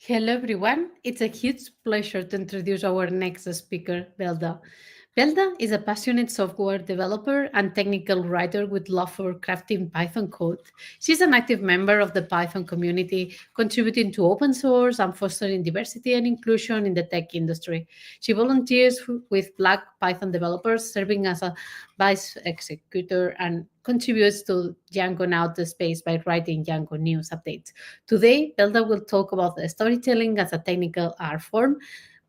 Hello, everyone. It's a huge pleasure to introduce our next speaker, Belda. Belda is a passionate software developer and technical writer with love for crafting Python code. She's an active member of the Python community, contributing to open source and fostering diversity and inclusion in the tech industry. She volunteers with Black Python developers, serving as a vice executor, and contributes to Django Now the space by writing Django news updates. Today, Belda will talk about the storytelling as a technical art form.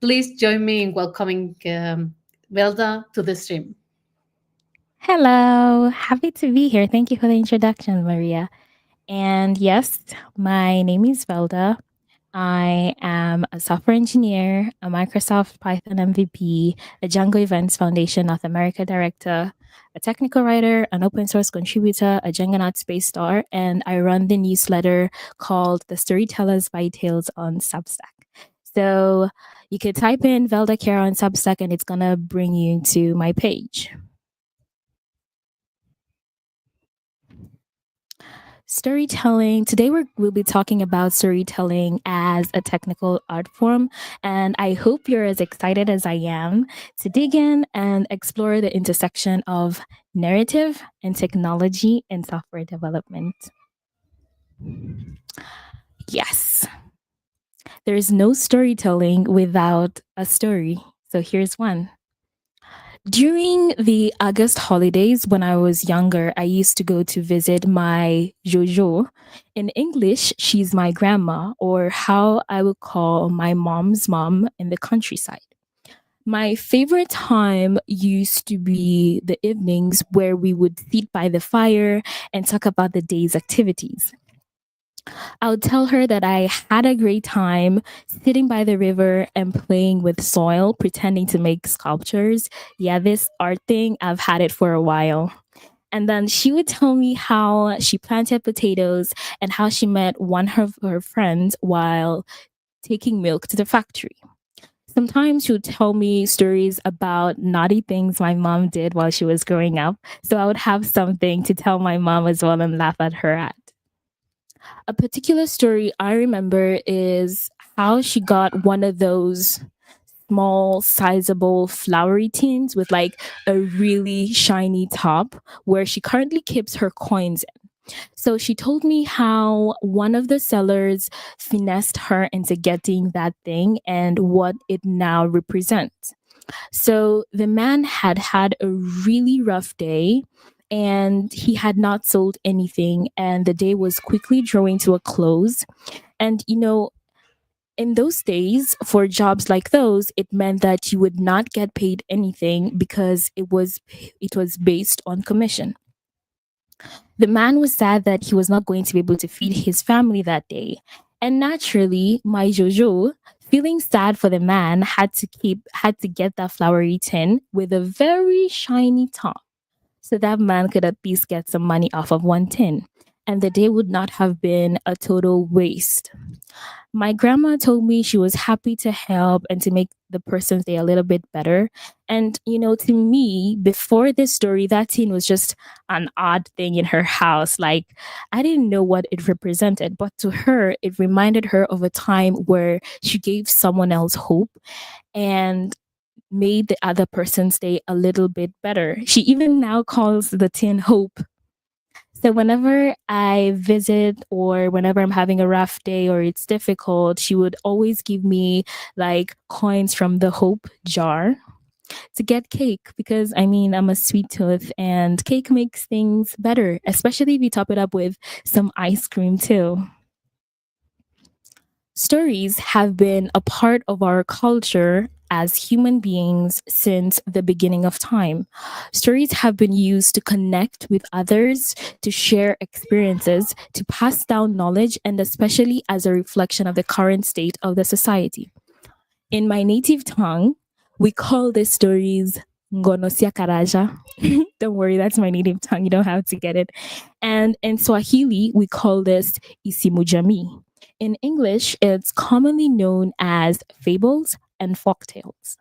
Please join me in welcoming Belda to the stream. Hello, happy to be here. Thank you for the introduction, Maria. And yes, my name is Velda. I am a software engineer, a Microsoft Python MVP, a Django Events Foundation North America director, a technical writer, an open source contributor, a Djangonaut Space Star, and I run the newsletter called The Storytellers by Tales on Substack. So you could type in Velda Care on Substack and it's going to bring you to my page. Storytelling. Today we'll be talking about storytelling as a technical art form, and I hope you're as excited as I am to dig in and explore the intersection of narrative and technology in software development. Yes, there is no storytelling without a story. So here's one. During the August holidays, when I was younger, I used to go to visit my Jojo. In English, she's my grandma, or how I would call my mom's mom in the countryside. My favorite time used to be the evenings where we would sit by the fire and talk about the day's activities. I would tell her that I had a great time sitting by the river and playing with soil, pretending to make sculptures. Yeah, this art thing, I've had it for a while. And then she would tell me how she planted potatoes and how she met one of her friends while taking milk to the factory. Sometimes she would tell me stories about naughty things my mom did while she was growing up. So I would have something to tell my mom as well and laugh at her at. A particular story I remember is how she got one of those small, sizable, flowery tins with like a really shiny top where she currently keeps her coins in. So she told me how one of the sellers finessed her into getting that thing and what it now represents. So the man had had a really rough day and he had not sold anything, and the day was quickly drawing to a close. And, in those days, for jobs like those, it meant that you would not get paid anything because it was based on commission. The man was sad that he was not going to be able to feed his family that day. And naturally, my Jojo, feeling sad for the man, had to get that flowery tin with a very shiny top so that man could at least get some money off of one tin. And the day would not have been a total waste. My grandma told me she was happy to help and to make the person's day a little bit better. And, to me, before this story, that tin was just an odd thing in her house. Like, I didn't know what it represented, but to her, it reminded her of a time where she gave someone else hope and made the other person's day a little bit better. She even now calls the tin hope. So whenever I visit or whenever I'm having a rough day or it's difficult, she would always give me like coins from the hope jar to get cake because I mean I'm a sweet tooth and cake makes things better, especially if you top it up with some ice cream too. Stories have been a part of our culture as human beings since the beginning of time. Stories have been used to connect with others, to share experiences, to pass down knowledge, and especially as a reflection of the current state of the society. In my native tongue, we call these stories Ngonosia Karaja. Don't worry, that's my native tongue. You don't have to get it. And in Swahili, we call this Isimujami. In English, it's commonly known as fables and folktales.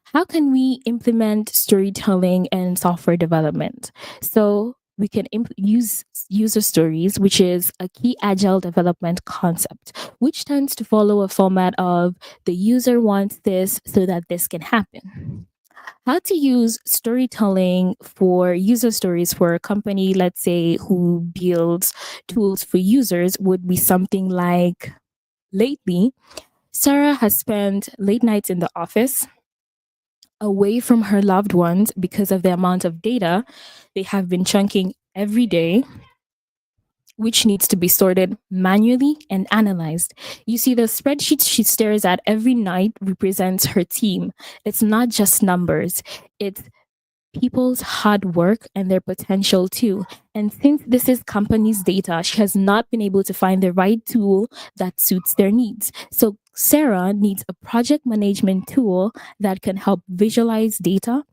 How can we implement storytelling in software development? So, we can use user stories, which is a key agile development concept, which tends to follow a format of the user wants this so that this can happen. How to use storytelling for user stories for a company, let's say, who builds tools for users would be something like, lately, Sarah has spent late nights in the office away from her loved ones because of the amount of data they have been chunking every day, which needs to be sorted manually and analyzed. You see, the spreadsheet she stares at every night represents her team. It's not just numbers, it's people's hard work and their potential too. And since this is company's data, she has not been able to find the right tool that suits their needs. So Sarah needs a project management tool that can help visualize data,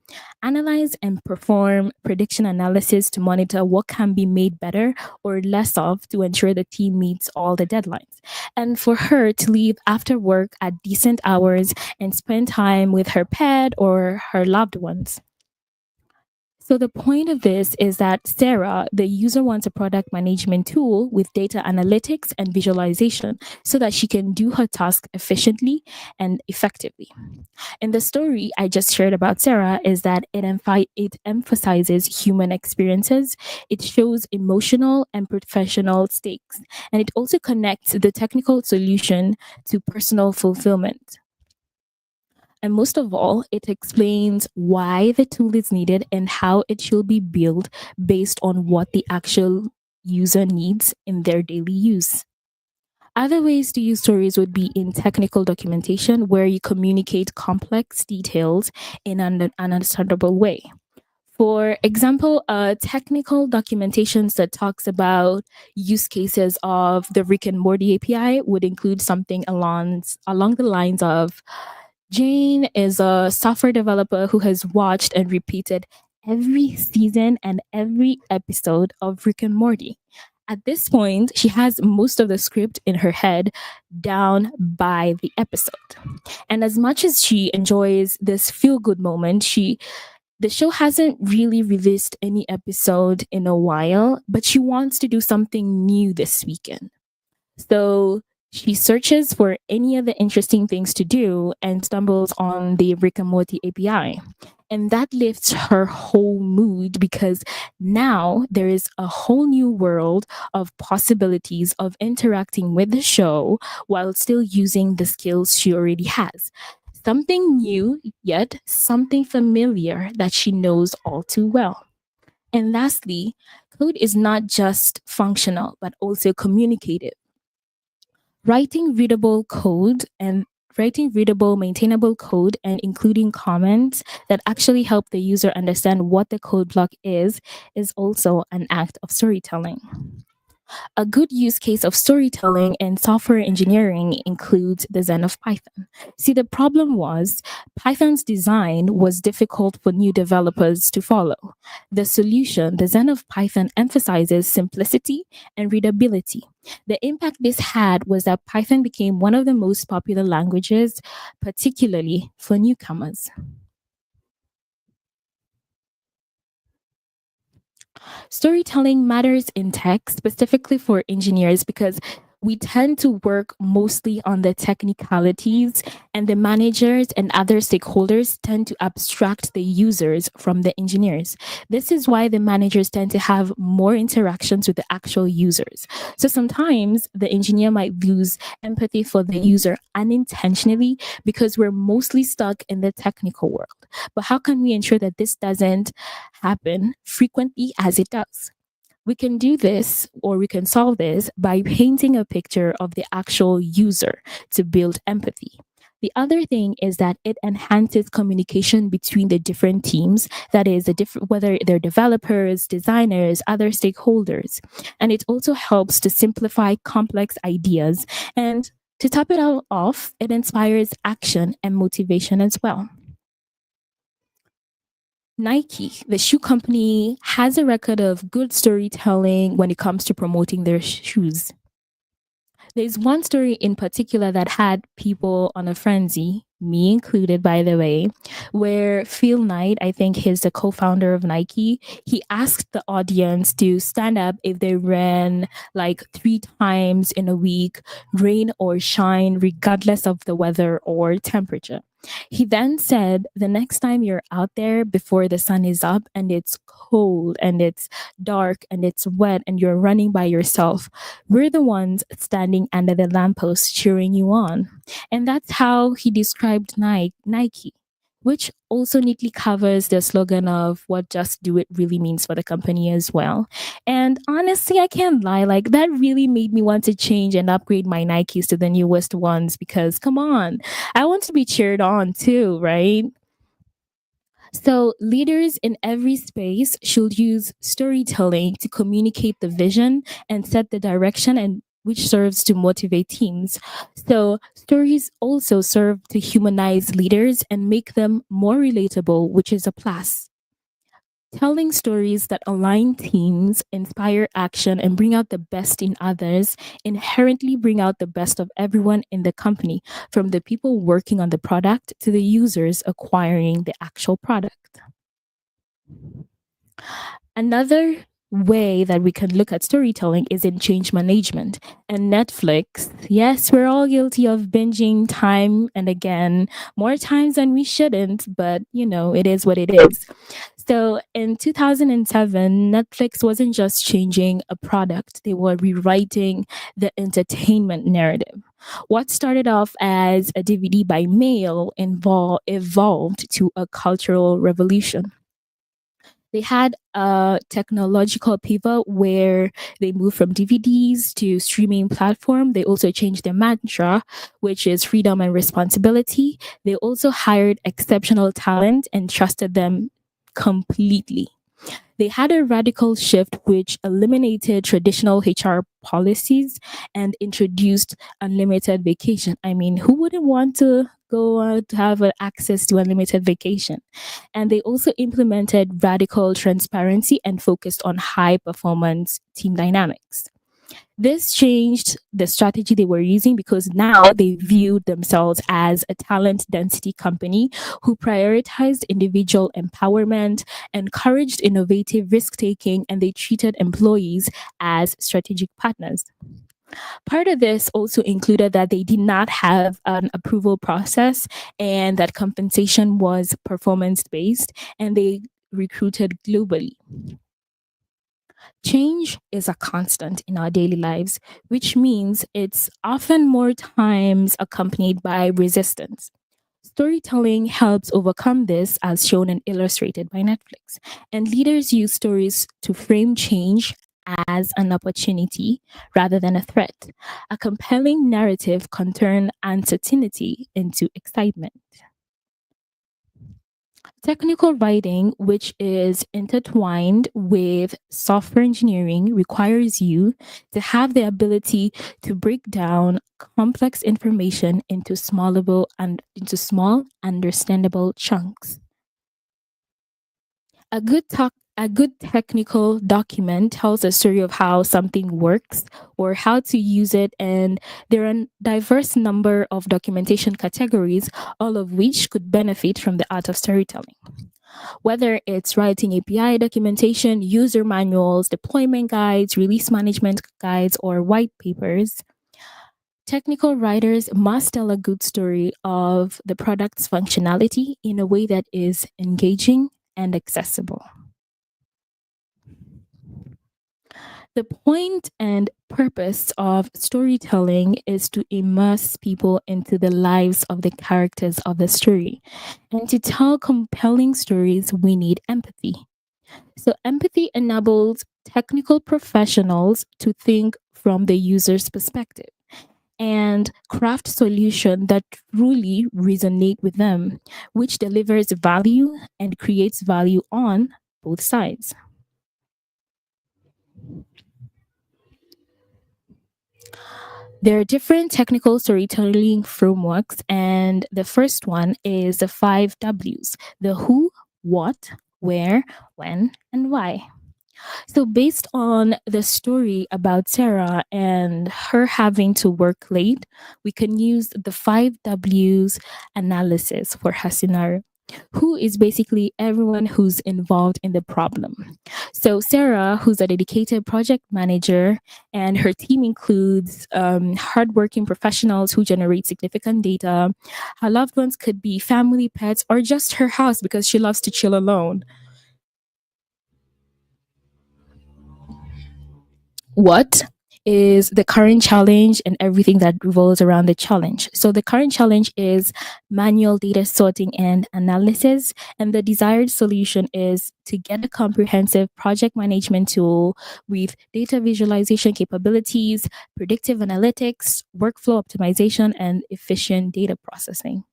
analyze and perform prediction analysis to monitor what can be made better or less of to ensure the team meets all the deadlines. And for her to leave after work at decent hours and spend time with her pet or her loved ones. So the point of this is that Sarah, the user, wants a product management tool with data analytics and visualization so that she can do her task efficiently and effectively. And the story I just shared about Sarah is that it emphasizes human experiences, it shows emotional and professional stakes, and it also connects the technical solution to personal fulfillment. And most of all, it explains why the tool is needed and how it should be built based on what the actual user needs in their daily use. Other ways to use stories would be in technical documentation, where you communicate complex details in an understandable way. For example, technical documentations that talks about use cases of the Rick and Morty API would include something along the lines of, Jane is a software developer who has watched and repeated every season and every episode of Rick and Morty. At this point, she has most of the script in her head down by the episode. And as much as she enjoys this feel good moment, the show hasn't really released any episode in a while, but she wants to do something new this weekend. So she searches for any other interesting things to do and stumbles on the Rick and Morty API. And that lifts her whole mood because now there is a whole new world of possibilities of interacting with the show while still using the skills she already has. Something new, yet something familiar that she knows all too well. And lastly, code is not just functional, but also communicative. Writing readable code and writing readable, maintainable code and including comments that actually help the user understand what the code block is also an act of storytelling. A good use case of storytelling in software engineering includes the Zen of Python. See, the problem was Python's design was difficult for new developers to follow. The solution, the Zen of Python, emphasizes simplicity and readability. The impact this had was that Python became one of the most popular languages, particularly for newcomers. Storytelling matters in tech, specifically for engineers, because we tend to work mostly on the technicalities, and the managers and other stakeholders tend to abstract the users from the engineers. This is why the managers tend to have more interactions with the actual users. So sometimes the engineer might lose empathy for the user unintentionally because we're mostly stuck in the technical world. But how can we ensure that this doesn't happen frequently as it does? We can do this, or we can solve this by painting a picture of the actual user to build empathy. The other thing is that it enhances communication between the different teams, that is, whether they're developers, designers, other stakeholders. And it also helps to simplify complex ideas. And to top it all off, it inspires action and motivation as well. Nike, the shoe company, has a record of good storytelling when it comes to promoting their shoes. There's one story in particular that had people on a frenzy me included, by the way, where Phil Knight, I think he's the co founder of Nike, he asked the audience to stand up if they ran like 3 times in a week, rain or shine, regardless of the weather or temperature. He then said, the next time you're out there before the sun is up and it's cold and it's dark and it's wet and you're running by yourself, we're the ones standing under the lamppost cheering you on. And that's how he described Nike, which also neatly covers the slogan of what Just Do It really means for the company as well. And honestly, I can't lie, like that really made me want to change and upgrade my Nikes to the newest ones because come on, I want to be cheered on too, right? So, leaders in every space should use storytelling to communicate the vision and set the direction and which serves to motivate teams. So, stories also serve to humanize leaders and make them more relatable, which is a plus. Telling stories that align teams, inspire action, and bring out the best in others inherently bring out the best of everyone in the company, from the people working on the product to the users acquiring the actual product. Another way that we can look at storytelling is in change management. And Netflix, yes, we're all guilty of binging time and again, more times than we shouldn't, but it is what it is. So in 2007, Netflix wasn't just changing a product, they were rewriting the entertainment narrative. What started off as a DVD by mail evolved to a cultural revolution. They had a technological pivot where they moved from DVDs to streaming platform. They also changed their mantra, which is freedom and responsibility. They also hired exceptional talent and trusted them completely. They had a radical shift which eliminated traditional HR policies and introduced unlimited vacation. I mean, who wouldn't want to go to have access to unlimited vacation? And they also implemented radical transparency and focused on high performance team dynamics. This changed the strategy they were using because now they viewed themselves as a talent density company who prioritized individual empowerment, encouraged innovative risk taking, and they treated employees as strategic partners. Part of this also included that they did not have an approval process and that compensation was performance based and they recruited globally. Change is a constant in our daily lives, which means it's often more times accompanied by resistance. Storytelling helps overcome this, as shown and illustrated by Netflix. And leaders use stories to frame change as an opportunity rather than a threat. A compelling narrative can turn uncertainty into excitement. Technical writing, which is intertwined with software engineering, requires you to have the ability to break down complex information into small, understandable chunks. A good technical document tells a story of how something works or how to use it, and there are a diverse number of documentation categories, all of which could benefit from the art of storytelling. Whether it's writing API documentation, user manuals, deployment guides, release management guides, or white papers, technical writers must tell a good story of the product's functionality in a way that is engaging and accessible. The point and purpose of storytelling is to immerse people into the lives of the characters of the story. And to tell compelling stories, we need empathy. So, empathy enables technical professionals to think from the user's perspective and craft solutions that truly resonate with them, which delivers value and creates value on both sides. There are different technical storytelling frameworks, and the first one is the 5 W's: the who, what, where, when, and why. So, based on the story about Sarah and her having to work late, we can use the 5 W's analysis for her scenario. Who is basically everyone who's involved in the problem. So, Sarah, who's a dedicated project manager, and her team includes hardworking professionals who generate significant data. Her loved ones could be family, pets, or just her house because she loves to chill alone. What is the current challenge and everything that revolves around the challenge? So, the current challenge is manual data sorting and analysis, and the desired solution is to get a comprehensive project management tool with data visualization capabilities, predictive analytics, workflow optimization, and efficient data processing.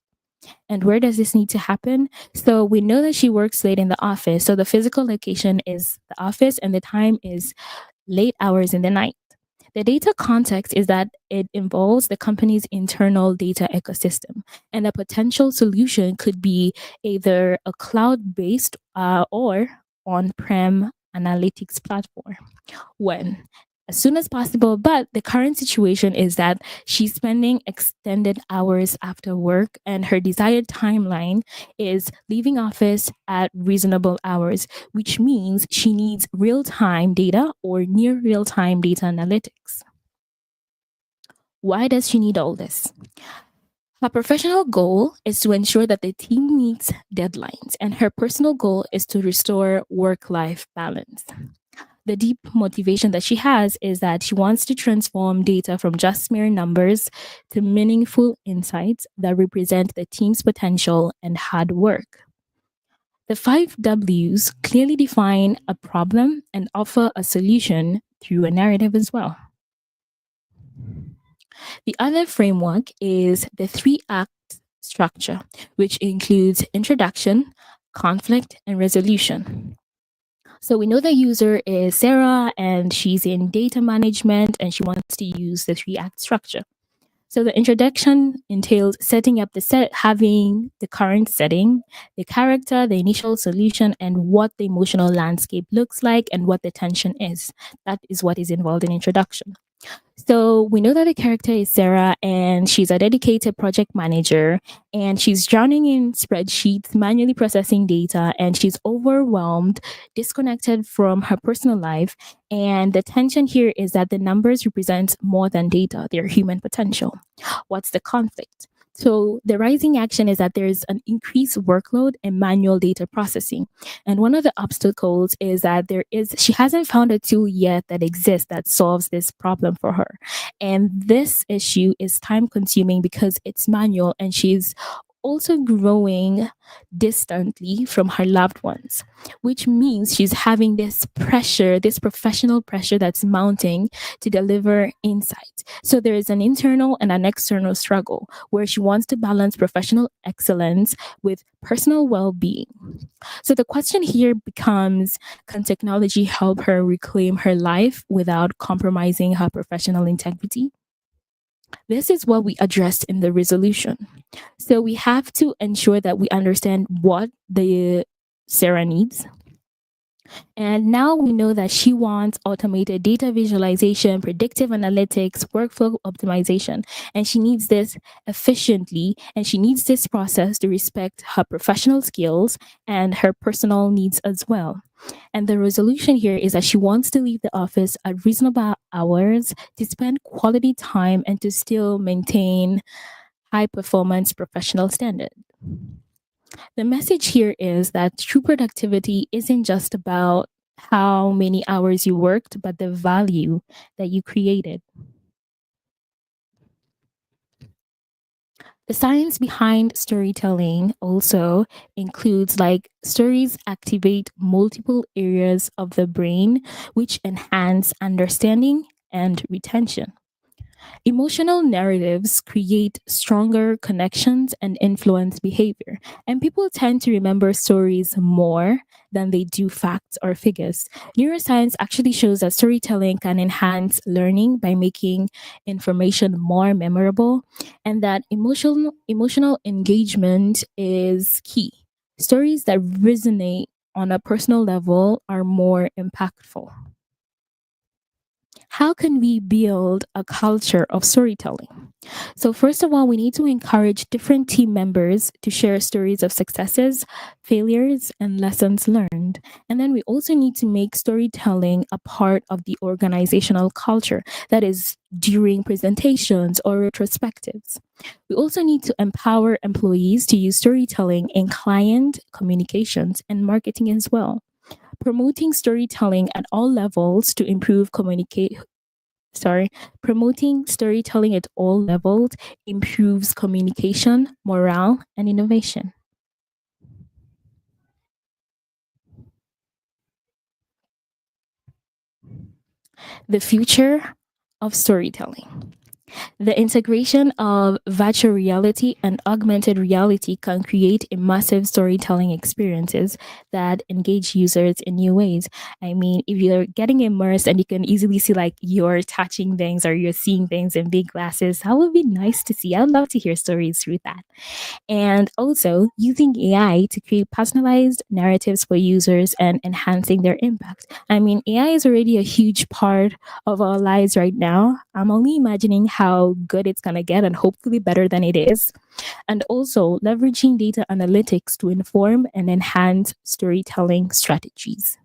And where does this need to happen? So we know that she works late in the office. So the physical location is the office and the time is late hours in the night. The data context is that it involves the company's internal data ecosystem, and a potential solution could be either a cloud based or on prem analytics platform. When? As soon as possible, but the current situation is that she's spending extended hours after work, and her desired timeline is leaving office at reasonable hours, which means she needs real time data or near real time data analytics. Why does she need all this? Her professional goal is to ensure that the team meets deadlines, and her personal goal is to restore work life balance. The deep motivation that she has is that she wants to transform data from just mere numbers to meaningful insights that represent the team's potential and hard work. The 5 W's clearly define a problem and offer a solution through a narrative as well. The other framework is the 3 act structure, which includes introduction, conflict, and resolution. So we know the user is Sarah and she's in data management and she wants to use the 3 act structure. So the introduction entails setting up the set, having the current setting, the character, the initial solution, and what the emotional landscape looks like and what the tension is. That is what is involved in introduction. So we know that the character is Sarah and she's a dedicated project manager and she's drowning in spreadsheets, manually processing data, and she's overwhelmed, disconnected from her personal life. And the tension here is that the numbers represent more than data, they're human potential. What's the conflict? So the rising action is that there's an increased workload in manual data processing. And one of the obstacles is that she hasn't found a tool yet that exists that solves this problem for her. And this issue is time consuming because it's manual and she's also growing distantly from her loved ones, which means she's having this pressure, this professional pressure that's mounting to deliver insight. So there is an internal and an external struggle where she wants to balance professional excellence with personal well being. So the question here becomes, can technology help her reclaim her life without compromising her professional integrity? This is what we addressed in the resolution. So we have to ensure that we understand what the Sarah needs. And now we know that she wants automated data visualization, predictive analytics, workflow optimization, and she needs this efficiently. And she needs this process to respect her professional skills and her personal needs as well. And the resolution here is that she wants to leave the office at reasonable hours to spend quality time and to still maintain high performance professional standard. The message here is that true productivity isn't just about how many hours you worked, but the value that you created. The science behind storytelling also includes like stories activate multiple areas of the brain, which enhance understanding and retention. Emotional narratives create stronger connections and influence behavior, and people tend to remember stories more than they do facts or figures. Neuroscience actually shows that storytelling can enhance learning by making information more memorable, and that emotional engagement is key. Stories that resonate on a personal level are more impactful. How can we build a culture of storytelling? So, first of all, we need to encourage different team members to share stories of successes, failures, and lessons learned. And then we also need to make storytelling a part of the organizational culture, that is, during presentations or retrospectives. We also need to empower employees to use storytelling in client communications and marketing as well. Promoting storytelling at all levels to improve promoting storytelling at all levels improves communication, morale, and innovation. The future of storytelling. The integration of virtual reality and augmented reality can create immersive storytelling experiences that engage users in new ways. I mean, if you're getting immersed and you can easily see like you're touching things or you're seeing things in big glasses, that would be nice to see. I'd love to hear stories through that. And also using AI to create personalized narratives for users and enhancing their impact. I mean, AI is already a huge part of our lives right now. I'm only imagining how good it's going to get and hopefully better than it is. And also leveraging data analytics to inform and enhance storytelling strategies.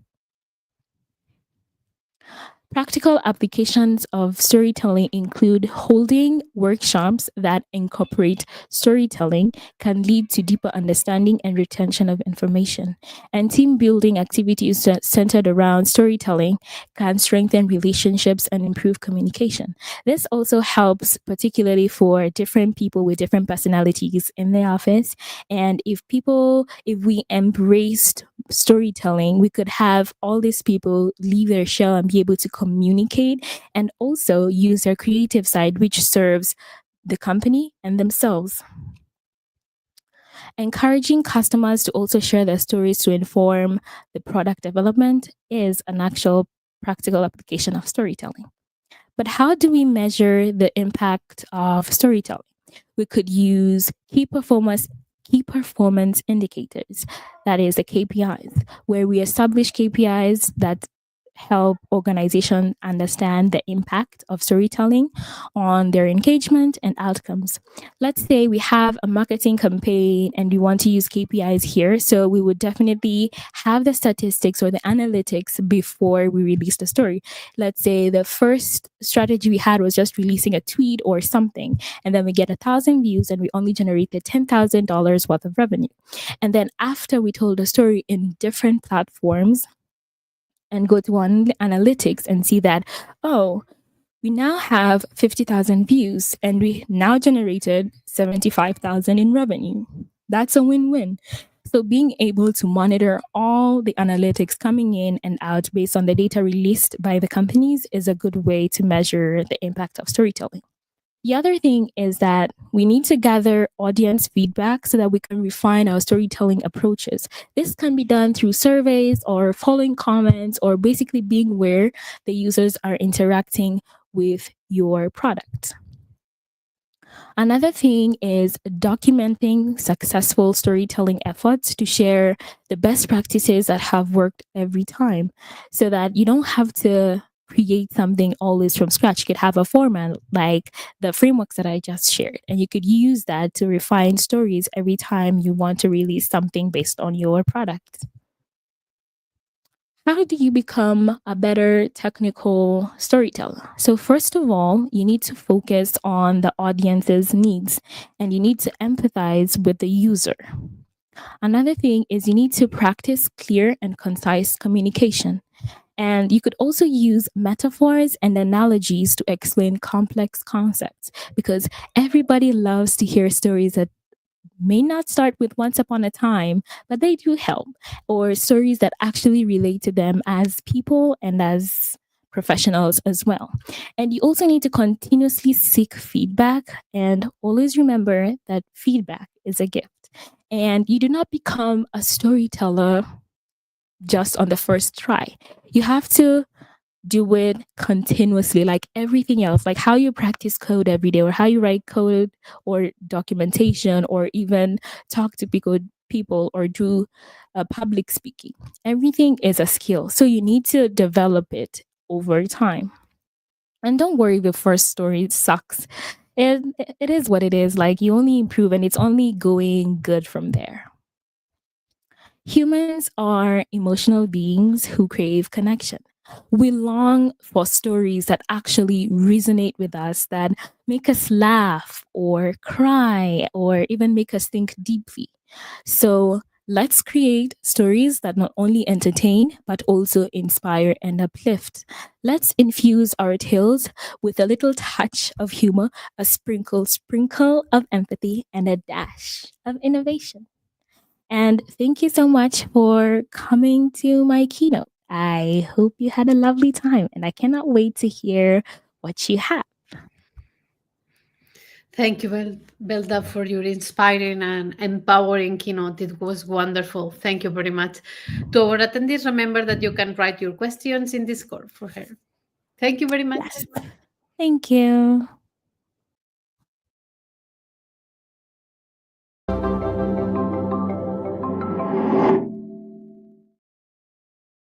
Practical applications of storytelling include holding workshops that incorporate storytelling can lead to deeper understanding and retention of information. And team building activities centered around storytelling can strengthen relationships and improve communication. This also helps, particularly for different people with different personalities in the office. And if we embraced storytelling, we could have all these people leave their shell and be able to communicate and also use their creative side, which serves the company and themselves. Encouraging customers to also share their stories to inform the product development is an actual practical application of storytelling. But how do we measure the impact of storytelling? We could use key performance indicators, that is the KPIs, where we establish KPIs that help organizations understand the impact of storytelling on their engagement and outcomes. Let's say we have a marketing campaign and we want to use KPIs here. So we would definitely have the statistics or the analytics before we release the story. Let's say the first strategy we had was just releasing a tweet or something, and then we get 1,000 views and we only generated $10,000 worth of revenue. And then after we told the story in different platforms, and go to on analytics and see that, oh, we now have 50,000 views and we now generated 75,000 in revenue. That's a win-win. So being able to monitor all the analytics coming in and out based on the data released by the companies is a good way to measure the impact of storytelling. The other thing is that we need to gather audience feedback so that we can refine our storytelling approaches. This can be done through surveys or following comments or basically being where the users are interacting with your product. Another thing is documenting successful storytelling efforts to share the best practices that have worked every time so that you don't have to create something always from scratch. You could have a format like the frameworks that I just shared, and you could use that to refine stories every time you want to release something based on your product. How do you become a better technical storyteller? So, first of all, you need to focus on the audience's needs and you need to empathize with the user. Another thing is you need to practice clear and concise communication. And you could also use metaphors and analogies to explain complex concepts because everybody loves to hear stories that may not start with once upon a time, but they do help, or stories that actually relate to them as people and as professionals as well. And you also need to continuously seek feedback and always remember that feedback is a gift. And you do not become a storyteller just on the first try. You have to do it continuously, like everything else, like how you practice code every day, or how you write code or documentation, or even talk to people or do public speaking. Everything is a skill. So you need to develop it over time. And don't worry, the first story sucks. It is what it is. Like, you only improve and it's only going good from there. Humans are emotional beings who crave connection. We long for stories that actually resonate with us, that make us laugh or cry or even make us think deeply. So let's create stories that not only entertain but also inspire and uplift. Let's infuse our tales with a little touch of humor, a sprinkle of empathy, and a dash of innovation. And thank you so much for coming to my keynote. I hope you had a lovely time, and I cannot wait to hear what you have. Thank you, Belda, for your inspiring and empowering keynote. It was wonderful. Thank you very much. To our attendees, remember that you can write your questions in Discord for her. Thank you very much. Yes. Thank you.